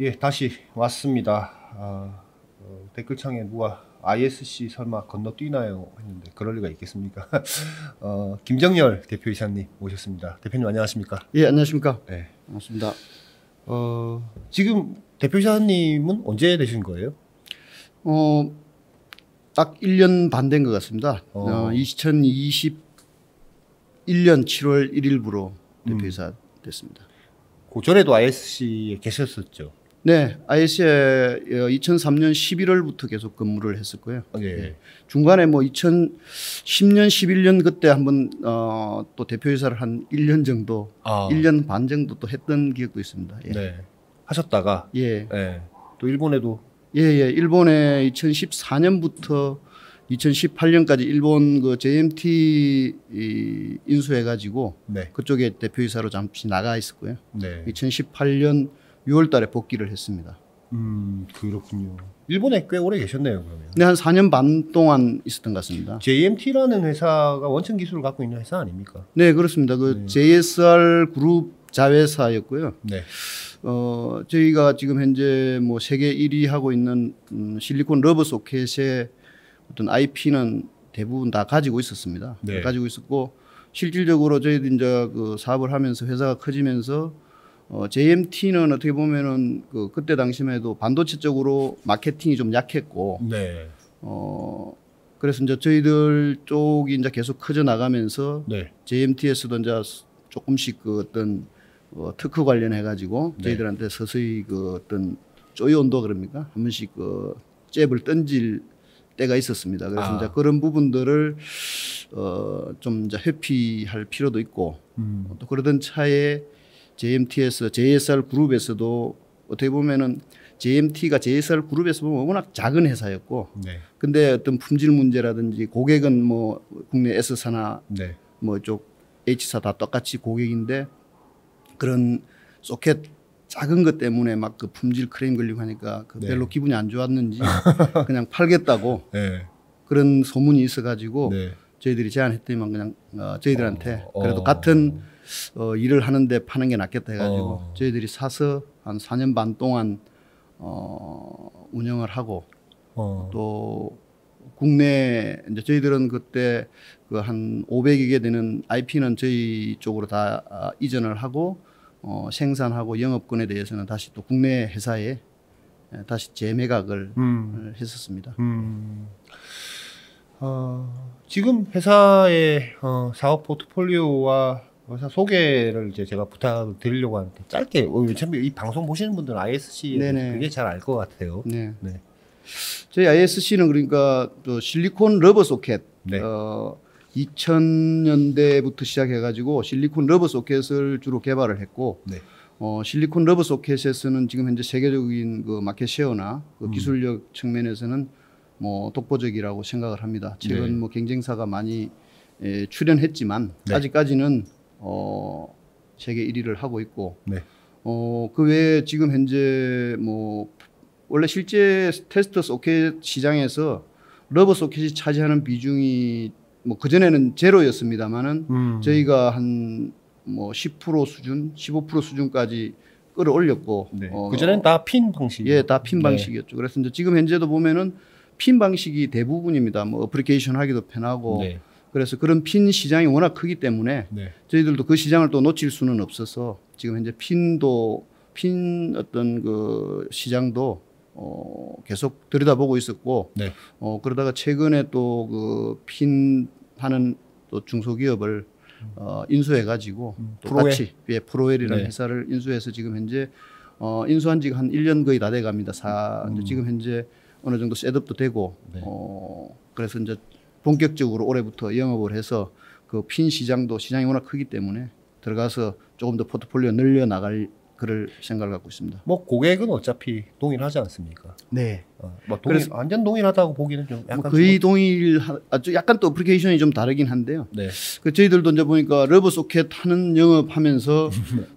예, 다시 왔습니다. 댓글창에 누가 ISC 설마 건너뛰나요? 했는데 그럴 리가 있겠습니까? 김정열 대표이사님 모셨습니다. 대표님 안녕하십니까? 예, 안녕하십니까? 네. 반갑습니다. 지금 대표이사님은 언제 되신 거예요? 딱 1년 반 된 것 같습니다. 2021년 7월 1일부로 대표이사 됐습니다. 그 전에도 ISC에 계셨었죠? 네, ISC에 2003년 11월부터 계속 근무를 했었고요. 예. 예. 중간에 뭐 2010년, 11년 그때 한번 또 대표이사를 한 1년 정도, 1년 반 정도 또 했던 기억도 있습니다. 예. 네. 하셨다가 예. 예. 또 일본에도 일본에 2014년부터 2018년까지 일본 그 JMT 인수해가지고 네. 그쪽에 대표이사로 잠시 나가 있었고요. 네. 2018년 6월달에 복귀를 했습니다. 그렇군요. 일본에 꽤 오래 계셨네요, 그러면. 네, 한 4년 반 동안 있었던 것 같습니다. JMT라는 회사가 원천 기술을 갖고 있는 회사 아닙니까? 네, 그렇습니다. 그 JSR 그룹 자회사였고요. 네. 저희가 지금 현재 뭐 세계 1위 하고 있는 실리콘 러버 소켓의 어떤 IP는 대부분 다 가지고 있었습니다. 네. 가지고 있었고 실질적으로 저희도 이제 그 사업을 하면서 회사가 커지면서 JMT는 어떻게 보면은 그때 당시만 해도 반도체 쪽으로 마케팅이 좀 약했고 네. 그래서 이제 저희들 쪽이 이제 계속 커져 나가면서 네. JMT에서도 이제 조금씩 그 어떤 특허 관련해 가지고 저희들한테 서서히 그 어떤 조이 온도 그럽니까? 한 번씩 그 잽을 던질 때가 있었습니다. 그래서 이제 그런 부분들을 좀 이제 회피할 필요도 있고 또 그러던 차에 JMT에서 JSR 그룹에서도 어떻게 보면은 JMT가 JSR 그룹에서 보면 워낙 작은 회사였고 네. 근데 어떤 품질 문제라든지 고객은 뭐 국내 S사나 네. 뭐 이쪽 H사 다 똑같이 고객인데 그런 소켓 작은 것 때문에 막 그 품질 크레임 걸리고 하니까 그 별로 기분이 안 좋았는지 그냥 팔겠다고 네. 그런 소문이 있어가지고 네. 저희들이 제안했더니만 그냥 저희들한테 그래도 같은 일을 하는데 파는 게 낫겠다 해가지고 저희들이 사서 한 4년 반 동안 운영을 하고 또 국내 이제 저희들은 그때 그 한 500여 개 되는 IP는 저희 쪽으로 다 이전을 하고 생산하고 영업권에 대해서는 다시 또 국내 회사에 다시 재매각을 했었습니다. 지금 회사의 사업 포트폴리오와 회사 소개를 이제 제가 부탁을 드리려고 하는데 짧게 이 방송 보시는 분들은 ISC에 그게 잘 알 것 같아요. 네. 네. 저희 ISC는 그러니까 또 실리콘 러버 소켓 2000년대부터 시작해가지고 실리콘 러버 소켓을 주로 개발을 했고 실리콘 러버 소켓에서는 지금 현재 세계적인 그 마켓 셰어나 그 기술력 측면에서는 뭐 독보적이라고 생각을 합니다. 최근 뭐 경쟁사가 많이 출연했지만 아직까지는 세계 1위를 하고 있고 그 외에 지금 현재 뭐 원래 실제 테스트 소켓 시장에서 러버 소켓이 차지하는 비중이 뭐 그전에는 제로였습니다만은 저희가 한 뭐 10% 수준, 15% 수준까지 끌어올렸고 그전엔 다 핀 방식. 예, 다 핀 방식이었죠. 그래서 이제 지금 현재도 보면은 핀 방식이 대부분입니다. 뭐 어플리케이션 하기도 편하고 그래서 그런 핀 시장이 워낙 크기 때문에 저희들도 그 시장을 또 놓칠 수는 없어서 지금 현재 핀 어떤 그 시장도 계속 들여다보고 있었고 그러다가 최근에 또 그 핀 하는 또 중소기업을 인수해가지고 똑같이 프로웰이라는 회사를 인수해서 지금 현재 인수한 지가 한 1년 거의 다 돼갑니다. 지금 현재 어느 정도 셋업도 되고 그래서 이제 본격적으로 올해부터 영업을 해서 그 핀 시장이 워낙 크기 때문에 들어가서 조금 더 포트폴리오 늘려 나갈 그럴 생각을 갖고 있습니다. 뭐 고객은 어차피 동일하지 않습니까? 네. 뭐 완전 동일하다고 보기는 좀 약간 뭐 거의 약간 또 어플리케이션이 좀 다르긴 한데요. 그 저희들도 이제 보니까 러버 소켓 하는 영업하면서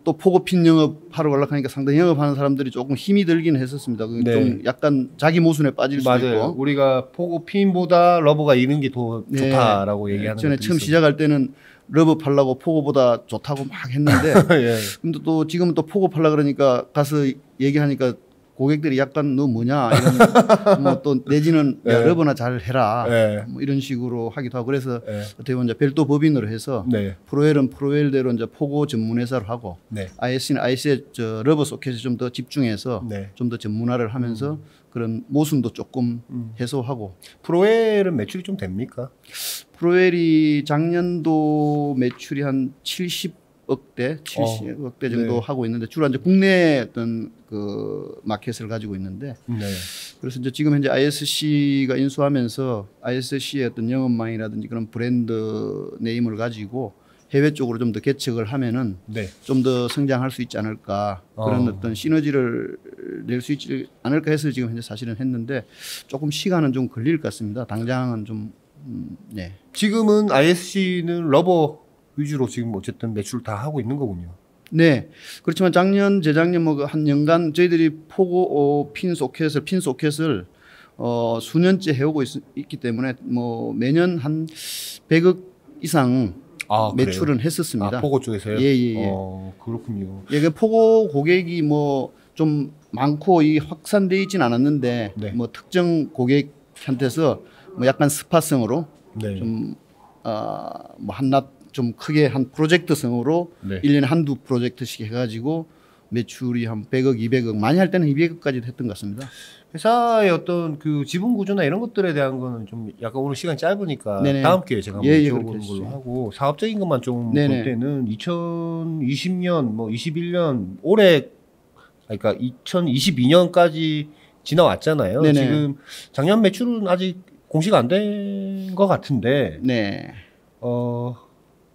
또 포고핀 영업하러 가려고 하니까 상당히 영업하는 사람들이 조금 힘이 들긴 했었습니다. 좀 약간 자기 모순에 빠질 수도 있고. 우리가 포고핀보다 러버가 이는 게 더 좋다라고 얘기하는 전에 처음 시작할 때는 러버 팔라고 포고보다 좋다고 막 했는데 근데 또 지금은 또 포고 팔라 그러니까 가서 얘기하니까 고객들이 약간 너 뭐냐 이런 뭐 또 내지는 야, 러버나 잘 해라 뭐 이런 식으로 하기도 하고 그래서 어떻게 보면 이제 별도 법인으로 해서 프로웰은 프로웰대로 이제 포고 전문 회사로 하고 ISC는 IS의 저 러버 소켓에 좀 더 집중해서 좀 더 전문화를 하면서 그런 모순도 조금 해소하고. 프로웰은 매출이 좀 됩니까? 프로웰이 작년도 매출이 한 70억대, 70억대 정도 하고 있는데 주로 이제 국내 어떤 그 마켓을 가지고 있는데 그래서 이제 지금 현재 ISC가 인수하면서 ISC의 어떤 영업망이라든지 그런 브랜드 네임을 가지고 해외 쪽으로 좀 더 개척을 하면은 좀 더 성장할 수 있지 않을까 그런 어떤 시너지를 낼 수 있지 않을까 해서 지금 현재 사실은 했는데 조금 시간은 좀 걸릴 것 같습니다. 당장은 좀 지금은 ISC는 러버 위주로 지금 어쨌든 매출 다 하고 있는 거군요. 네. 그렇지만 작년, 재작년 뭐 한 연간 저희들이 포고 핀 소켓을 수년째 해오고 있기 때문에 뭐 매년 한 100억 이상 매출은 했었습니다. 포고 쪽에서요? 예. 그렇군요. 예, 그 포고 고객이 뭐 좀 많고 이 확산되어 있진 않았는데 뭐 특정 고객한테서 뭐 약간 스파성으로 좀 뭐 한낱 좀 크게 한 프로젝트성으로 1년에 한두 프로젝트씩 해가지고 매출이 한 100억, 200억 많이 할 때는 200억까지 했던 것 같습니다. 회사의 어떤 그 지분 구조나 이런 것들에 대한 거는 좀 약간 오늘 시간이 짧으니까 다음 기회에 제가 한번 여쭤보는 걸로 하고 사업적인 것만 좀 볼 때는 2020년 뭐 21년 올해 그러니까 2022년까지 지나왔잖아요. 지금 작년 매출은 아직 공시가 안 된 것 같은데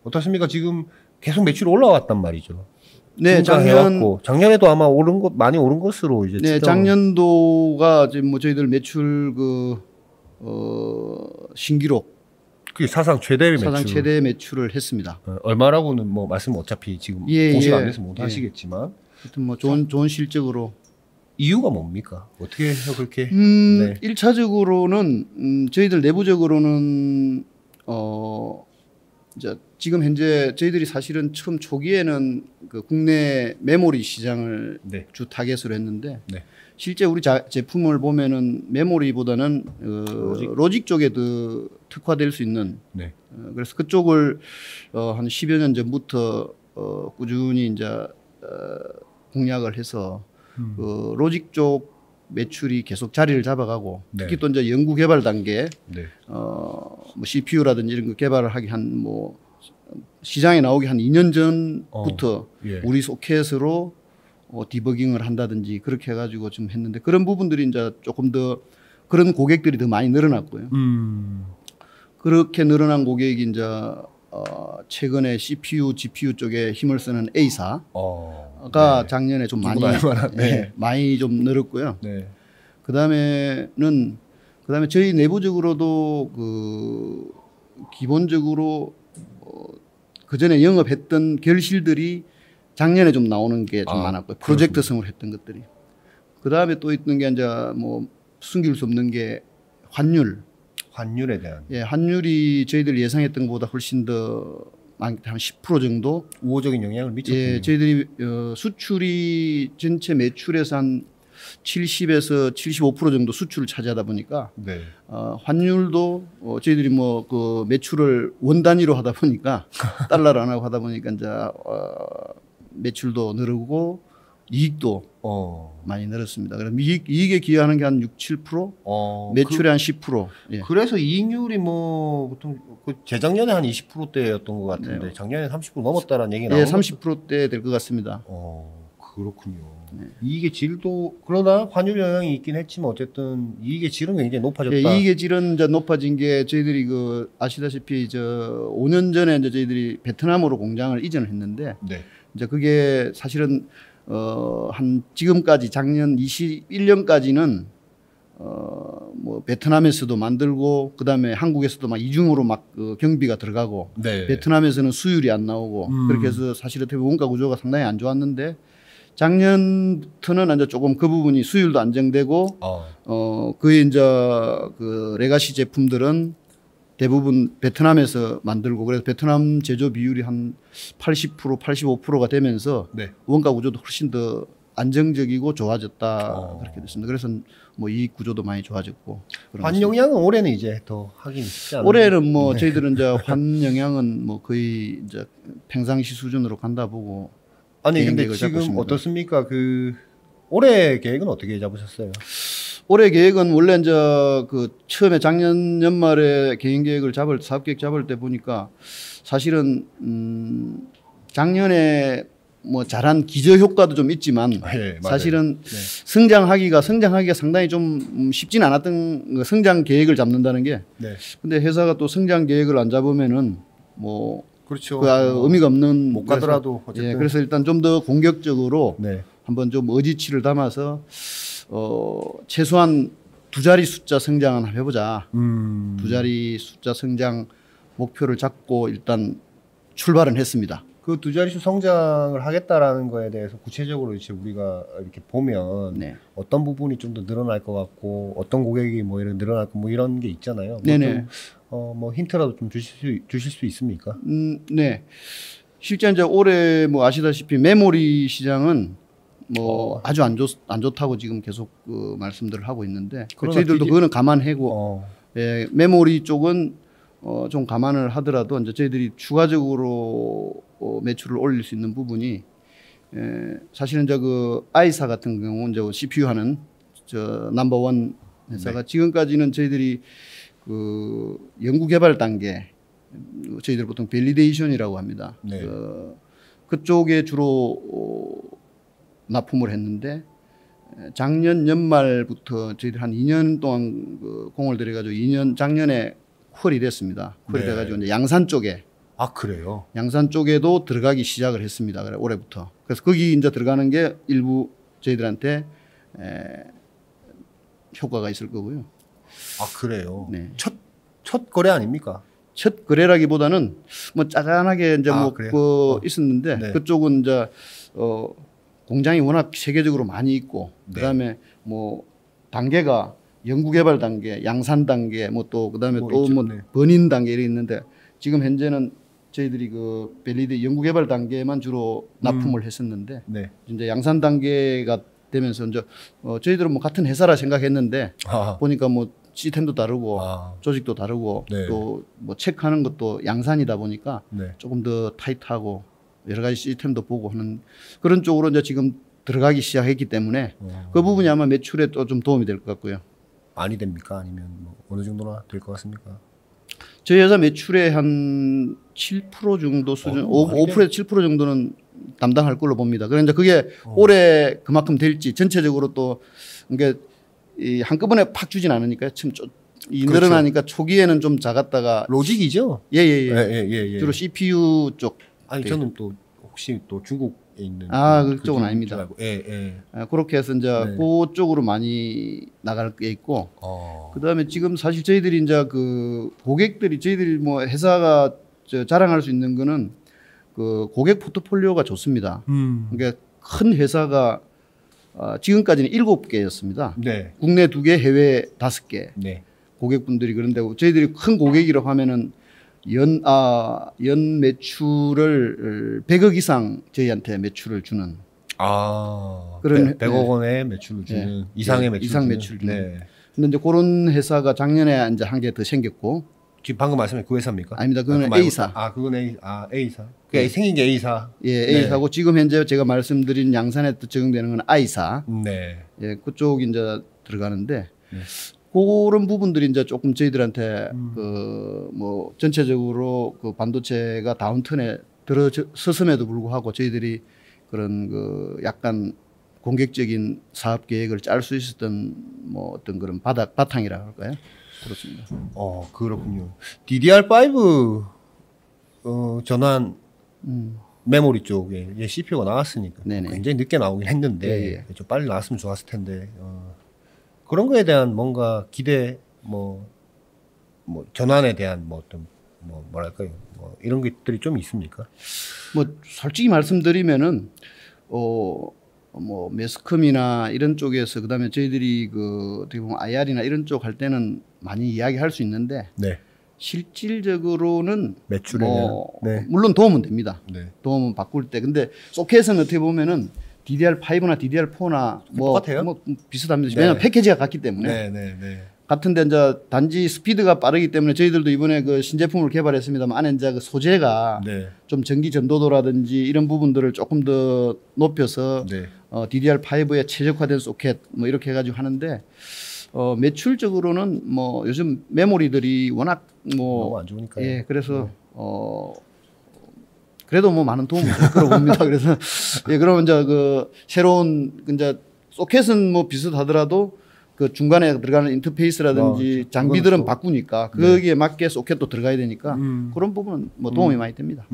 어떻습니까? 지금 계속 매출이 올라왔단 말이죠. 네, 작년에도 아마 많이 오른 것으로 이제. 작년도가 지금 뭐 저희들 매출 신기록. 그게 사상 최대 매출을 했습니다. 얼마라고는 뭐 말씀 어차피 지금 공시가 안 돼서 못 하시겠지만. 하여튼 뭐 좋은 실적으로. 이유가 뭡니까? 어떻게 해서 그렇게? 1차적으로는 저희들 내부적으로는 이제 지금 현재 저희들이 사실은 처음 초기에는 그 국내 메모리 시장을 주 타겟으로 했는데 실제 우리 제품을 보면은 메모리보다는 로직 쪽에 더 특화될 수 있는 그래서 그쪽을 한 10여 년 전부터 꾸준히 이제 공략을 해서 그 로직 쪽 매출이 계속 자리를 잡아가고 특히 또 이제 연구 개발 단계 뭐 CPU라든지 이런 거 개발을 하기 한 뭐 시장에 나오기 한 2년 전부터 우리 소켓으로 디버깅을 한다든지 그렇게 해가지고 좀 했는데 그런 부분들이 이제 조금 더 그런 고객들이 더 많이 늘어났고요. 그렇게 늘어난 고객이 이제 최근에 CPU, GPU 쪽에 힘을 쓰는 A사가 작년에 좀 많이 좀 늘었고요. 그다음에 저희 내부적으로도 기본적으로 그 전에 영업했던 결실들이 작년에 좀 나오는 게 좀 많았고요. 프로젝트성으로 했던 것들이. 그다음에 또 있는 게 이제 뭐 숨길 수 없는 게 환율에 대한. 환율이 저희들이 예상했던 것보다 훨씬 더 한 10% 정도 우호적인 영향을 미쳤군요. 저희들이 수출이 전체 매출에서 한 70에서 75% 정도 수출을 차지하다 보니까 환율도 저희들이 뭐 그 매출을 원 단위로 하다 보니까 달러를 안 하고 하다 보니까 이제 매출도 늘고 이익도 많이 늘었습니다. 그럼 이익에 기여하는 게 한 6, 7%, 매출의 한 10%. 그래서 이익률이 뭐 보통 재작년에 한 20%대였던 것 같은데 작년에 30% 넘었다라는 얘기가 나오는 30%대 될 것 같습니다. 그렇군요. 이익의 질도 그러나 환율 영향이 있긴 했지만 어쨌든 이익의 질은 굉장히 높아졌다. 이익의 질은 이제 높아진 게 저희들이 아시다시피 5년 전에 이제 저희들이 베트남으로 공장을 이전을 했는데 이제 그게 사실은 한 지금까지 작년 21년까지는 뭐 베트남에서도 만들고 그다음에 한국에서도 막 이중으로 막 경비가 들어가고 베트남에서는 수율이 안 나오고 그렇게 해서 사실은 원가 구조가 상당히 안 좋았는데 작년부터는 이제 조금 그 부분이 수율도 안정되고 그의 이제 그 레가시 제품들은 대부분 베트남에서 만들고 그래서 베트남 제조 비율이 한 80%, 85%가 되면서 원가 구조도 훨씬 더 안정적이고 좋아졌다 그렇게 됐습니다. 그래서 뭐 이익 구조도 많이 좋아졌고. 환영양은 올해는 이제 더 하긴 쉽지 않아요. 올해는 뭐 저희들은 이제 환영양은 뭐 거의 이제 평상시 수준으로 간다 보고. 아니 근데 지금 어떻습니까? 그 올해 계획은 어떻게 잡으셨어요? 올해 계획은 원래 이제 그 처음에 작년 연말에 개인 계획을 사업 계획 잡을 때 보니까 사실은 작년에 뭐 잘한 기저 효과도 좀 있지만 네, 사실은 성장하기가 상당히 좀 쉽진 않았던 성장 계획을 잡는다는 게. 네. 근데 회사가 또 성장 계획을 안 잡으면은 뭐 그렇죠. 그 의미가 없는 못 가더라도 어쨌든. 예, 그래서 일단 좀 더 공격적으로 한번 좀 의지치를 담아서 최소한 두 자리 숫자 성장은 해보자. 두 자리 숫자 성장 목표를 잡고 일단 출발은 했습니다. 그 두 자릿수 성장을 하겠다라는 거에 대해서 구체적으로 이제 우리가 이렇게 보면 어떤 부분이 좀 더 늘어날 것 같고 어떤 고객이 뭐 이런 늘어날 거 뭐 이런 게 있잖아요. 네네. 뭐 힌트라도 좀 주실 수 있습니까? 네. 실제 이제 올해 뭐 아시다시피 메모리 시장은 뭐 아주 안 좋다고 지금 계속 그 말씀들을 하고 있는데 저희들도 그거는 감안하고 예, 메모리 쪽은 좀 감안을 하더라도 이제 저희들이 추가적으로 매출을 올릴 수 있는 부분이 사실은 이제 그 아이사 같은 경우 이제 CPU 하는 저 넘버원 회사가 지금까지는 저희들이 그 연구 개발 단계 저희들 보통 밸리데이션이라고 합니다. 그쪽에 주로 납품을 했는데 작년 연말부터 저희들 한 2년 동안 그 공을 들여가지고 작년에 퀄이 됐습니다. 퀄이 돼가지고 이제 양산 쪽에. 아 그래요? 양산 쪽에도 들어가기 시작을 했습니다. 그래 올해부터. 그래서 거기 이제 들어가는 게 일부 저희들한테 효과가 있을 거고요. 아 그래요? 네. 첫 거래 아닙니까? 첫 거래라기보다는 뭐 짜잔하게 이제 있었는데 그쪽은 이제 공장이 워낙 세계적으로 많이 있고 그다음에 뭐 단계가 연구개발 단계, 양산 단계, 뭐 또 그다음에 또 뭐 번인 단계 이렇게 있는데 지금 현재는 저희들이 그 밸리드 연구개발 단계만 주로 납품을 했었는데 이제 양산 단계가 되면서 이제 저희들은 뭐 같은 회사라 생각했는데 보니까 뭐 시스템도 다르고 조직도 다르고 또 뭐 체크하는 것도 양산이다 보니까 조금 더 타이트하고 여러 가지 시스템도 보고 하는 그런 쪽으로 이제 지금 들어가기 시작했기 때문에 그 부분이 아마 매출에 또 좀 도움이 될 것 같고요. 많이 됩니까? 아니면 뭐 어느 정도나 될 것 같습니까? 저희 회사 매출의 한 7% 정도 수준, 5%에서 7% 정도는 담당할 걸로 봅니다. 그런데 그게 올해 그만큼 될지 전체적으로 또 그러니까 이 한꺼번에 팍 주진 않으니까 참 늘어나니까 초기에는 좀 작았다가 로직이죠? 예. 주로 CPU 쪽. 아니 저는 또 혹시 또 중국에 있는 그쪽은 아닙니다. 그렇게 해서 이제 그쪽으로 많이 나갈 게 있고 그다음에 지금 사실 저희들이 이제 그 고객들이 저희들이 뭐 회사가 자랑할 수 있는 거는 그 고객 포트폴리오가 좋습니다. 그러니까 큰 회사가 지금까지는 7개였습니다. 국내 2개, 해외 5개. 고객분들이 그런데 저희들이 큰 고객이라고 하면은 연 매출을 100억 이상 저희한테 매출을 주는 그런 100억 원의 매출을 주는 이상의 매출 주는. 근데 이제 그런 회사가 작년에 이제 한 개 더 생겼고 지금 방금 말씀하신 그 회사입니까? 아닙니다. 그거는 A사. 그건 A사. 그게 생긴 게 A사. A사고 지금 현재 제가 말씀드린 양산에 적용되는 건 I사. 그쪽이 이제 들어가는데 그런 부분들이 이제 조금 저희들한테 그 뭐 전체적으로 그 반도체가 다운턴에 들어섰음에도 불구하고 저희들이 그런 그 약간 공격적인 사업 계획을 짤 수 있었던 뭐 어떤 그런 바탕이라 할까요? 그렇습니다. 그렇군요. DDR5 전환 메모리 쪽에 이제 CPU가 나왔으니까 굉장히 늦게 나오긴 했는데 좀 빨리 나왔으면 좋았을 텐데 그런 거에 대한 뭔가 기대 뭐 전환에 대한 뭐 어떤 뭐랄까요 뭐 이런 것들이 좀 있습니까? 뭐 솔직히 말씀드리면은 뭐 매스컴이나 이런 쪽에서 그다음에 저희들이 그 어떻게 보면 IR이나 이런 쪽 할 때는 많이 이야기할 수 있는데 실질적으로는 매출에 물론 도움은 됩니다. 도움은 바꿀 때 근데 소켓은 어떻게 보면은 DDR5나 DDR4나 똑같아요? 뭐 비슷합니다. 왜냐하면 패키지가 같기 때문에. 같은데 이제 단지 스피드가 빠르기 때문에 저희들도 이번에 그 신제품을 개발했습니다만 안에 이제 그 소재가 좀 전기 전도도라든지 이런 부분들을 조금 더 높여서 DDR5에 최적화된 소켓 뭐 이렇게 해가지고 하는데 매출적으로는 뭐 요즘 메모리들이 워낙 뭐 너무 안 좋으니까요. 예, 그래서 그래도 뭐 많은 도움이 될 거라고 봅니다. 그래서 예, 그러면 이제 그 새로운 이제 소켓은 뭐 비슷하더라도 그 중간에 들어가는 인터페이스라든지 장비들은 바꾸니까 거기에 맞게 소켓도 들어가야 되니까 그런 부분은 뭐 도움이 많이 됩니다.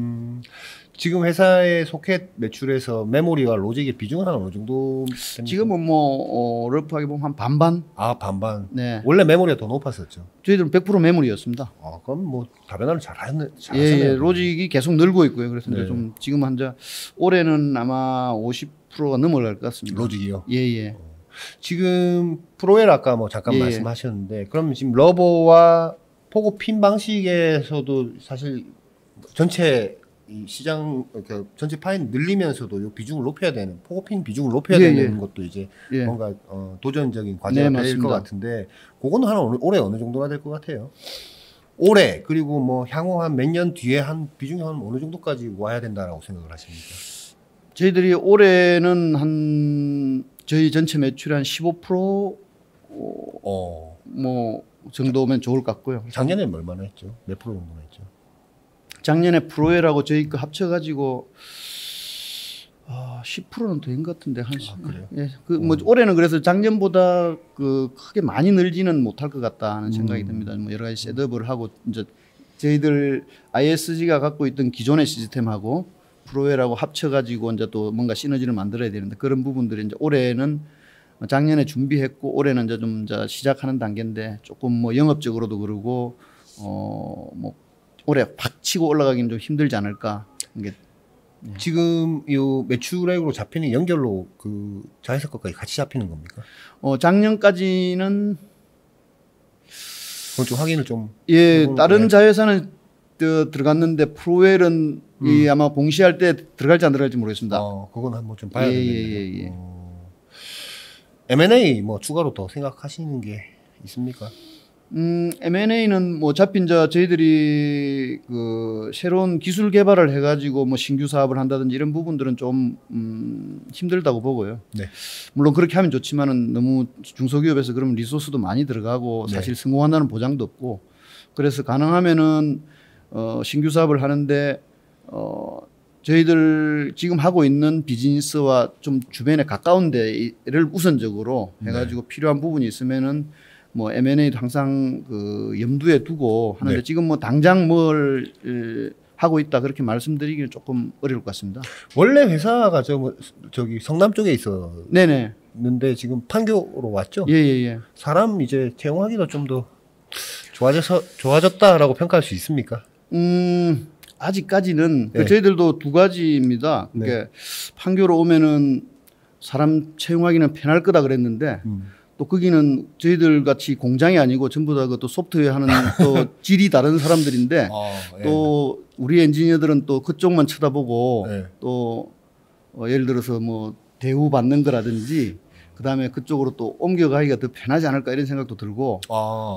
지금 회사의 소켓 매출에서 메모리와 로직의 비중은 한 어느 정도 됩니까? 지금은 뭐 러프하게 보면 한 반반. 아, 반반. 네. 원래 메모리가 더 높았었죠. 저희들은 100% 메모리였습니다. 아, 그럼 뭐 다변화를 잘하셨네요. 예, 로직이 계속 늘고 있고요. 그래서 이제 좀 지금 현재 올해는 아마 50%가 넘어갈 것 같습니다. 로직이요? 예. 지금 프로웰 아까 뭐 잠깐 말씀하셨는데 그럼 지금 러버와 포고 핀 방식에서도 사실 전체 이 시장 전체 파이 늘리면서도 요 비중을 높여야 되는 포고 핀 비중을 높여야 되는 것도 이제 뭔가 도전적인 과제가 될 것 같은데 그거는 한 올해 어느 정도나 될 것 같아요? 올해 그리고 뭐 향후 한 몇 년 뒤에 한 비중이 한 어느 정도까지 와야 된다라고 생각을 하십니까? 저희들이 올해는 한 저희 전체 매출의 한 15% 뭐 정도면 좋을 것 같고요. 작년에는 얼마나 했죠? 몇 프로 정도나 했죠? 작년에 프로웰하고 저희 거 합쳐가지고 10%는 된 것 같은데 그래요? 예, 그 뭐 올해는 그래서 작년보다 그 크게 많이 늘지는 못할 것 같다 하는 생각이 듭니다. 뭐 여러 가지 셋업을 하고 이제 저희들 ISG가 갖고 있던 기존의 시스템하고 프로웰하고 합쳐가지고 이제 또 뭔가 시너지를 만들어야 되는데 그런 부분들이 이제 올해는 작년에 준비했고 올해는 이제 좀 이제 시작하는 단계인데 조금 뭐 영업적으로도 그러고 뭐 올해 팍 치고 올라가기는 좀 힘들지 않을까. 이게 지금 이 매출액으로 잡히는 연결로 그 자회사 것까지 같이 잡히는 겁니까? 작년까지는 그건 좀 확인을 좀. 예, 다른 자회사는 들어갔는데 프로웰은 이 아마 봉시할 때 들어갈지 안 들어갈지 모르겠습니다. 그건 한번 좀 봐야 되겠네요. 예. M&A 뭐 추가로 더 생각하시는 게 있습니까? M&A는 뭐 어차피 이제 저희들이 그 새로운 기술 개발을 해가지고 뭐 신규 사업을 한다든지 이런 부분들은 좀 힘들다고 보고요. 네. 물론 그렇게 하면 좋지만은 너무 중소기업에서 그러면 리소스도 많이 들어가고 사실 성공한다는 보장도 없고 그래서 가능하면은 신규 사업을 하는데 저희들 지금 하고 있는 비즈니스와 좀 주변에 가까운 데를 우선적으로 해가지고 필요한 부분이 있으면은 뭐 M&A도 항상 그 염두에 두고 하는데 지금 뭐 당장 뭘 하고 있다 그렇게 말씀드리기는 조금 어려울 것 같습니다. 원래 회사가 저기 성남 쪽에 있었는데 지금 판교로 왔죠? 예. 사람 이제 채용하기도 좀 더 좋아졌다라고 평가할 수 있습니까? 아직까지는 저희들도 두 가지입니다. 그러니까 판교로 오면은 사람 채용하기는 편할 거다 그랬는데 또 거기는 저희들 같이 공장이 아니고 전부 다 또 소프트웨어 하는 또 질이 다른 사람들인데 또 우리 엔지니어들은 또 그쪽만 쳐다보고 또 예를 들어서 뭐 대우 받는 거라든지 그다음에 그쪽으로 또 옮겨가기가 더 편하지 않을까 이런 생각도 들고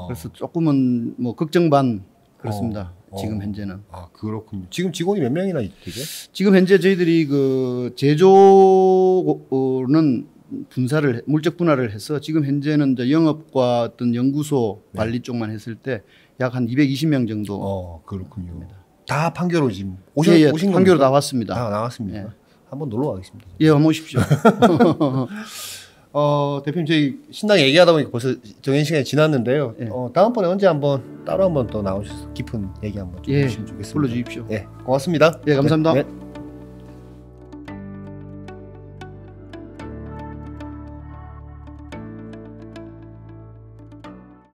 그래서 조금은 뭐 걱정 반 그렇습니다. 지금 현재는. 그렇군요. 지금 직원이 몇 명이나 되죠? 지금 현재 저희들이 그 제조는 물적 분할을 해서 지금 현재는 이제 영업과 어떤 연구소 관리 쪽만 했을 때 약 한 220명 정도. 그렇군요. 다 판교로 지금 오신 판교로 다 왔습니다. 다 나왔습니다. 한번 놀러 가겠습니다. 예, 한번 오십시오. 대표님 저희 신나게 얘기하다 보니까 벌써 정해진 시간이 지났는데요. 다음번에 언제 한번 따로 한번 또 나오셔서 깊은 얘기 한번 좀 해주시면 좋겠습니다. 불러주십시오. 고맙습니다. 감사합니다.